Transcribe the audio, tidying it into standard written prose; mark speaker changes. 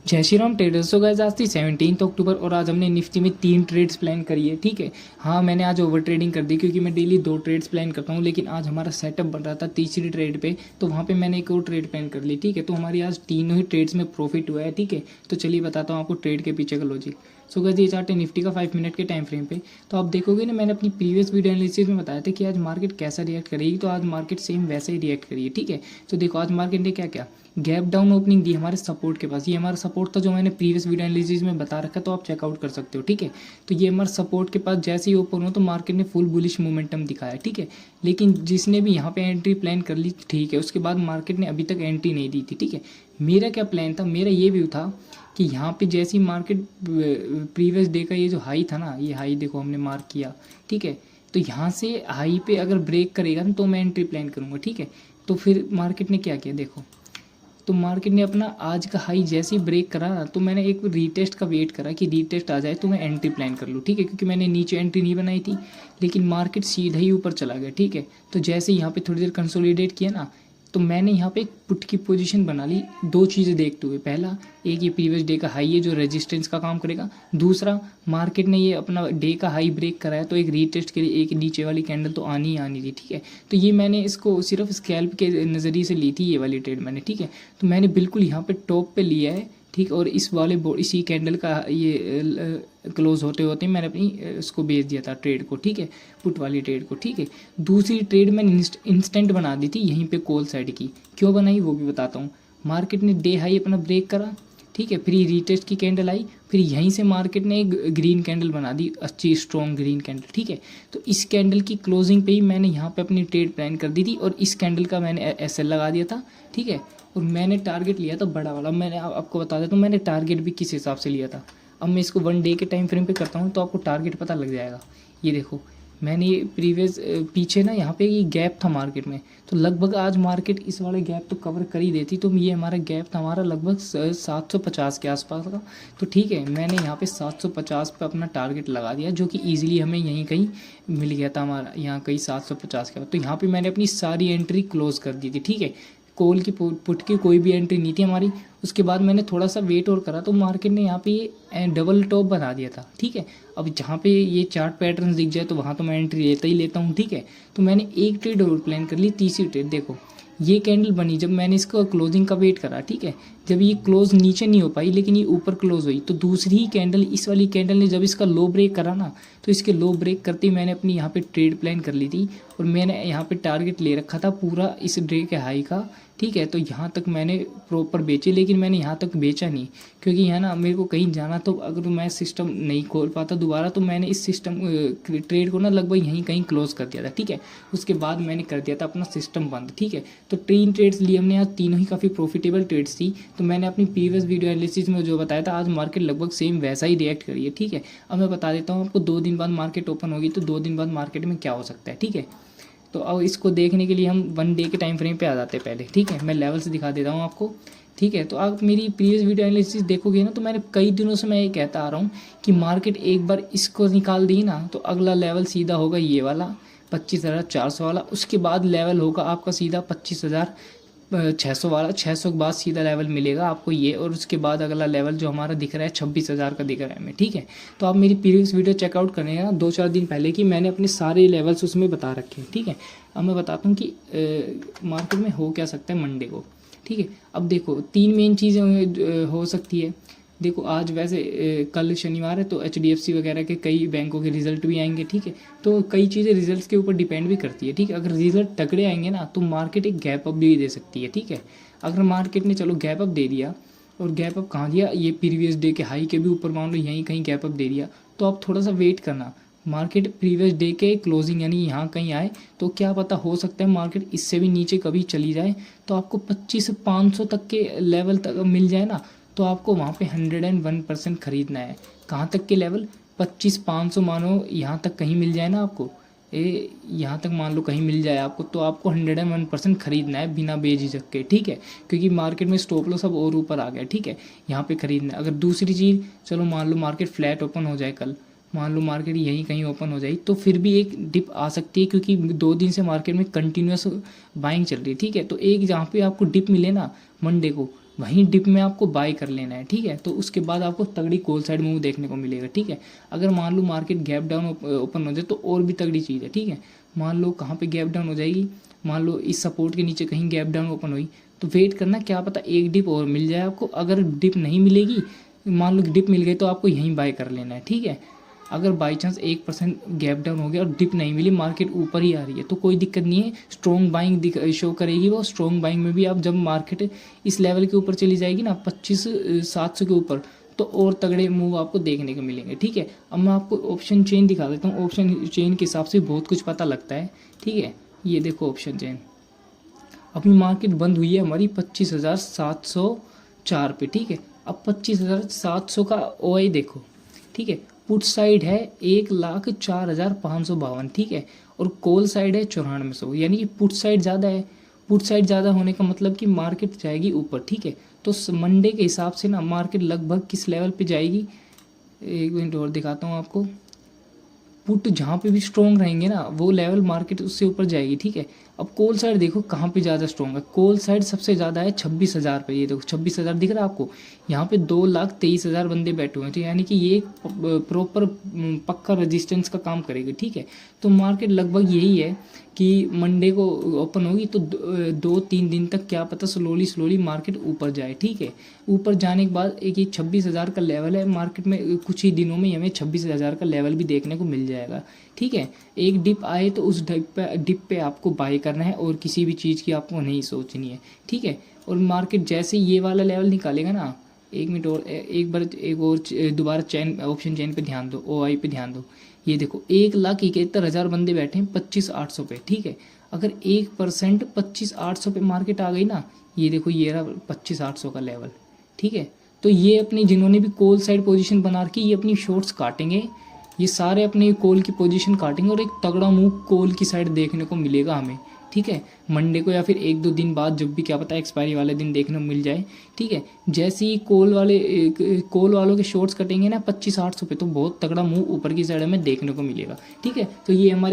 Speaker 1: जय श्री राम ट्रेडर्स। तो गाइस आज थी 17 अक्टूबर और आज हमने निफ्टी में 3 ट्रेड्स प्लान करी है। ठीक है, हाँ मैंने आज ओवर ट्रेडिंग कर दी क्योंकि मैं डेली 2 ट्रेड्स प्लान करता हूँ, लेकिन आज हमारा सेटअप बन रहा था तीसरी ट्रेड पे, तो वहाँ पे मैंने एक और ट्रेड प्लान कर ली। ठीक है, तो हमारी आज तीनों ही ट्रेड्स में प्रॉफिट हुआ है। ठीक है, तो चलिए बताता हूँ आपको ट्रेड के पीछे का लॉजिक। सो गाइस ये चार्ट है निफ्टी का 5 मिनट के टाइम फ्रेम पे। तो आप देखोगे ना, मैंने अपनी प्रीवियस वीडियो एनालिसिस में बताया था कि आज मार्केट कैसा रिएक्ट करेगी, तो आज मार्केट सेम वैसे ही रिएक्ट करिए। ठीक है, तो देखो आज मार्केट ने क्या क्या गैप डाउन ओपनिंग दी हमारे सपोर्ट के पास। ये हमारा सपोर्ट था जो मैंने प्रीवियस वीडियो एनालिसिस में बता रखा, तो आप चेकआउट कर सकते हो। ठीक है, तो ये हमारे सपोर्ट के पास जैसे ही ओपन हो तो मार्केट ने फुल बुलिश मोमेंटम दिखाया। ठीक है, लेकिन जिसने भी यहाँ पे एंट्री प्लान कर ली, ठीक है, उसके बाद मार्केट ने अभी तक एंट्री नहीं दी थी। ठीक है, मेरा क्या प्लान था, मेरा ये व्यू था कि यहाँ पे जैसी मार्केट प्रीवियस डे का ये जो हाई था ना, ये हाई देखो हमने मार्क किया। ठीक है, तो यहाँ से हाई पे अगर ब्रेक करेगा ना तो मैं एंट्री प्लान करूँगा। ठीक है, तो फिर मार्केट ने क्या किया देखो, तो मार्केट ने अपना आज का हाई जैसे ही ब्रेक करा तो मैंने एक रीटेस्ट का वेट करा कि रीटेस्ट आ जाए तो मैं एंट्री प्लान कर लूँ। ठीक है, क्योंकि मैंने नीचे एंट्री नहीं बनाई थी, लेकिन मार्केट सीधा ही ऊपर चला गया। ठीक है, तो जैसे यहाँ पे थोड़ी देर कंसोलिडेट किया ना, तो मैंने यहाँ पे एक पुट की पोजीशन बना ली दो चीज़ें देखते हुए। पहला, एक ये प्रीवियस डे का हाई है जो रेजिस्टेंस का काम करेगा। दूसरा, मार्केट ने ये अपना डे का हाई ब्रेक कराया तो एक रीटेस्ट के लिए एक नीचे वाली कैंडल तो आनी ही आनी थी। ठीक है, तो ये मैंने इसको सिर्फ स्कैल्प के नज़रिए से ली थी ये वाली ट्रेड मैंने। ठीक है, तो मैंने बिल्कुल यहाँ पे टॉप पे लिया है। ठीक, और इस वाले इसी कैंडल का ये क्लोज होते होते मैंने अपनी उसको बेच दिया था ट्रेड को। ठीक है, पुट वाली ट्रेड को। ठीक है, दूसरी ट्रेड मैंने इंस्टेंट बना दी थी यहीं पे कॉल साइड की। क्यों बनाई वो भी बताता हूँ। मार्केट ने डे हाई अपना ब्रेक करा, ठीक है, फिर रीटेस्ट की कैंडल आई, फिर यहीं से मार्केट ने एक ग्रीन कैंडल बना दी, अच्छी स्ट्रॉन्ग ग्रीन कैंडल। ठीक है, तो इस कैंडल की क्लोजिंग पे ही मैंने यहाँ पे अपनी ट्रेड प्लान कर दी थी और इस कैंडल का मैंने एसएल लगा दिया था। ठीक है, और मैंने टारगेट लिया था बड़ा वाला। मैंने आपको बता देता हूँ मैंने टारगेट भी किस हिसाब से लिया था। अब मैं इसको 1 डे के टाइम फ्रेम पे करता हूँ तो आपको टारगेट पता लग जाएगा। ये देखो, मैंने ये प्रीवियस पीछे ना यहाँ पे ये गैप था मार्केट में, तो लगभग आज मार्केट इस वाले गैप तो कवर कर ही देती। तो ये हमारा गैप था हमारा लगभग 750 के आसपास का। तो ठीक है, मैंने यहाँ पे 750 पे अपना टारगेट लगा दिया, जो कि ईजिली हमें यहीं कहीं मिल गया था हमारा, यहाँ कहीं 750 के बाद। तो यहाँ पर मैंने अपनी सारी एंट्री क्लोज कर दी थी। ठीक है, कॉल की पुट की कोई भी एंट्री नहीं थी हमारी। उसके बाद मैंने थोड़ा सा वेट और करा तो मार्केट ने यहाँ पे ये डबल टॉप बना दिया था। ठीक है, अब जहाँ पे ये चार्ट पैटर्न दिख जाए तो वहाँ तो मैं एंट्री लेता ही लेता हूँ। ठीक है, तो मैंने एक ट्रेड और प्लान कर ली, तीसरी ट्रेड देखो ये कैंडल बनी जब मैंने इसको क्लोजिंग का वेट करा। ठीक है, जब ये क्लोज नीचे नहीं हो पाई लेकिन ये ऊपर क्लोज हुई, तो दूसरी ही कैंडल इस वाली कैंडल ने जब इसका लो ब्रेक करा ना, तो इसके लो ब्रेक करते ही मैंने अपनी यहाँ पे ट्रेड प्लान कर ली थी और मैंने यहाँ पे टारगेट ले रखा था पूरा इस डे के हाई का। ठीक है, तो यहाँ तक मैंने प्रॉपर बेचे, लेकिन मैंने यहाँ तक बेचा नहीं क्योंकि है ना मेरे को कहीं जाना, तो अगर मैं सिस्टम नहीं खोल पाता दोबारा तो मैंने इस सिस्टम ट्रेड को ना लगभग यहीं कहीं क्लोज कर दिया था। ठीक है, उसके बाद मैंने कर दिया था अपना सिस्टम बंद। ठीक है, तो 3 ट्रेड्स लिए हमने, आज तीनों ही काफ़ी प्रॉफिटेबल ट्रेड्स थी। तो मैंने अपनी प्रीवियस वीडियो एनालिसिस में जो बताया था आज मार्केट लगभग सेम वैसा ही रिएक्ट करी है। ठीक है, अब मैं बता देता हूँ आपको 2 दिन बाद मार्केट ओपन होगी तो 2 दिन बाद मार्केट में क्या हो सकता है। ठीक है, तो अब इसको देखने के लिए हम 1 डे के टाइम फ्रेम पे आ जाते हैं पहले। ठीक है, मैं लेवल से दिखा देता हूँ आपको। ठीक है, तो आप मेरी प्रीवियस वीडियो एनालिसिस देखोगे ना, तो मैंने कई दिनों से मैं ये कहता आ रहा हूँ कि मार्केट एक बार इसको निकाल दी ना तो अगला लेवल सीधा होगा ये वाला 25,400 वाला। उसके बाद लेवल होगा आपका सीधा 25,600 वाला। 600 के बाद सीधा लेवल मिलेगा आपको ये, और उसके बाद अगला लेवल जो हमारा दिख रहा है 26,000 का दिख रहा है हमें। ठीक है, तो आप मेरी प्रीवियस वीडियो चेकआउट करेंगे ना 2-4 दिन पहले की, मैंने अपने सारे लेवल्स उसमें बता रखे हैं। ठीक है, अब मैं बताता हूँ कि मार्केट में हो क्या सकता है मंडे को। ठीक है, अब देखो 3 मेन चीज़ें हो सकती है। देखो आज वैसे कल शनिवार है तो HDFC वगैरह के कई बैंकों के रिजल्ट भी आएंगे। ठीक है, तो कई चीज़ें रिजल्ट्स के ऊपर डिपेंड भी करती है। ठीक है, अगर रिजल्ट तगड़े आएंगे ना तो मार्केट एक गैप अप भी दे सकती है। ठीक है, अगर मार्केट ने चलो गैप अप दे दिया, और गैप अप कहाँ दिया, ये प्रीवियस डे के हाई के भी ऊपर मान लो यहीं कहीं गैप अप दे दिया, तो आप थोड़ा सा वेट करना। मार्केट प्रीवियस डे के क्लोजिंग यानी यहाँ कहीं आए तो क्या पता, हो सकता है मार्केट इससे भी नीचे कभी चली जाए, तो आपको 25,500 तक के लेवल तक मिल जाए ना, तो आपको वहाँ पे 101% खरीदना है। कहाँ तक के लेवल, 25,500 मानो यहाँ तक कहीं मिल जाए ना आपको, यहाँ तक मान लो कहीं मिल जाए आपको, तो आपको 101% खरीदना है बिना बेझिझक के। ठीक है, क्योंकि मार्केट में स्टॉप लॉस अब और ऊपर आ गया। ठीक है, यहाँ पे खरीदना है। अगर दूसरी चीज़, चलो मान लो मार्केट फ्लैट ओपन हो जाए कल, मान लो मार्केट यहीं कहीं ओपन हो जाए, तो फिर भी एक डिप आ सकती है क्योंकि 2 दिन से मार्केट में कंटिन्यूस बाइंग चल रही है। ठीक है, तो एक जहाँ पे आपको डिप मिले ना मंडे को, वहीं डिप में आपको बाय कर लेना है, ठीक है। तो उसके बाद आपको तगड़ी कॉल साइड मूव देखने को मिलेगा, ठीक है। अगर मान लो मार्केट गैप डाउन ओपन हो जाए तो और भी तगड़ी चीज़ है, ठीक है। मान लो कहाँ पे गैप डाउन हो जाएगी, मान लो इस सपोर्ट के नीचे कहीं गैप डाउन ओपन हुई तो वेट करना, क्या पता एक डिप और मिल जाए आपको। अगर डिप नहीं मिलेगी, मान लो डिप मिल गई तो आपको यहीं बाय कर लेना है, ठीक है। अगर बाई चांस 1% गैप डाउन हो गया और डिप नहीं मिली, मार्केट ऊपर ही आ रही है तो कोई दिक्कत नहीं है, स्ट्रॉन्ग बाइंग शो करेगी वो। स्ट्रॉन्ग बाइंग में भी आप जब मार्केट इस लेवल के ऊपर चली जाएगी ना 25,700 के ऊपर, तो और तगड़े मूव आपको देखने को मिलेंगे, ठीक है। अब मैं आपको ऑप्शन चेन दिखा देता हूँ। ऑप्शन चेन के हिसाब से बहुत कुछ पता लगता है, ठीक है। ये देखो ऑप्शन चेन, अपनी मार्केट बंद हुई है हमारी 25,704 पे, ठीक है। अब 25,700 का OI देखो, ठीक है। पुट साइड है 1,04,552, ठीक है। और कॉल साइड है 9400, यानी कि पुट साइड ज़्यादा है। पुट साइड ज़्यादा होने का मतलब कि मार्केट जाएगी ऊपर, ठीक है। तो मंडे के हिसाब से ना मार्केट लगभग किस लेवल पे जाएगी, एक मिनट और दिखाता हूँ आपको। पुट जहाँ पे भी स्ट्रॉन्ग रहेंगे ना वो लेवल मार्केट उससे ऊपर जाएगी, ठीक है। अब कॉल साइड देखो कहाँ पे ज़्यादा स्ट्रॉन्ग है। कॉल साइड सबसे ज़्यादा है 26,000 पे। ये देखो 26,000 दिख रहा है आपको। यहाँ पे 2,23,000 बंदे बैठे हुए हैं, तो यानी कि ये प्रॉपर पक्का रेजिस्टेंस का काम करेगी, ठीक है। तो मार्केट लगभग यही है कि मंडे को ओपन होगी तो 2-3 दिन तक क्या पता स्लोली मार्केट ऊपर जाए, ठीक है। ऊपर जाने के बाद एक ये 26,000 का लेवल है मार्केट में, कुछ ही दिनों में हमें 26,000 का लेवल भी देखने को मिल जाएगा, ठीक है। एक डिप आए तो उस डिप पे आपको बाय करना है और किसी भी चीज़ की आपको नहीं सोचनी है, ठीक है। और मार्केट जैसे ये वाला लेवल निकालेगा ना, एक मिनट और एक बार एक और दोबारा चैन ऑप्शन चैन पे ध्यान दो, OI पे ध्यान दो। ये देखो 1,71,000 बंदे बैठे हैं 25,800 पे, ठीक है। अगर 1% 25,800 पे मार्केट आ गई ना, ये देखो ये रहा 25,800 का लेवल, ठीक है। तो ये अपनी जिन्होंने भी कॉल साइड पोजीशन बना रखी ये अपनी शॉर्ट्स काटेंगे, ये सारे अपने कॉल की पोजीशन काटेंगे और एक तगड़ा मूव कॉल की साइड देखने को मिलेगा हमें, ठीक है। मंडे को या फिर 1-2 दिन बाद जब भी क्या पता एक्सपायरी वाले दिन देखने को मिल जाए, ठीक है। जैसे ही कॉल वालों के शॉर्ट्स कटेंगे ना 25,800 पे, तो बहुत तगड़ा मूव ऊपर की साइड में देखने को मिलेगा, ठीक है। तो ये हमारे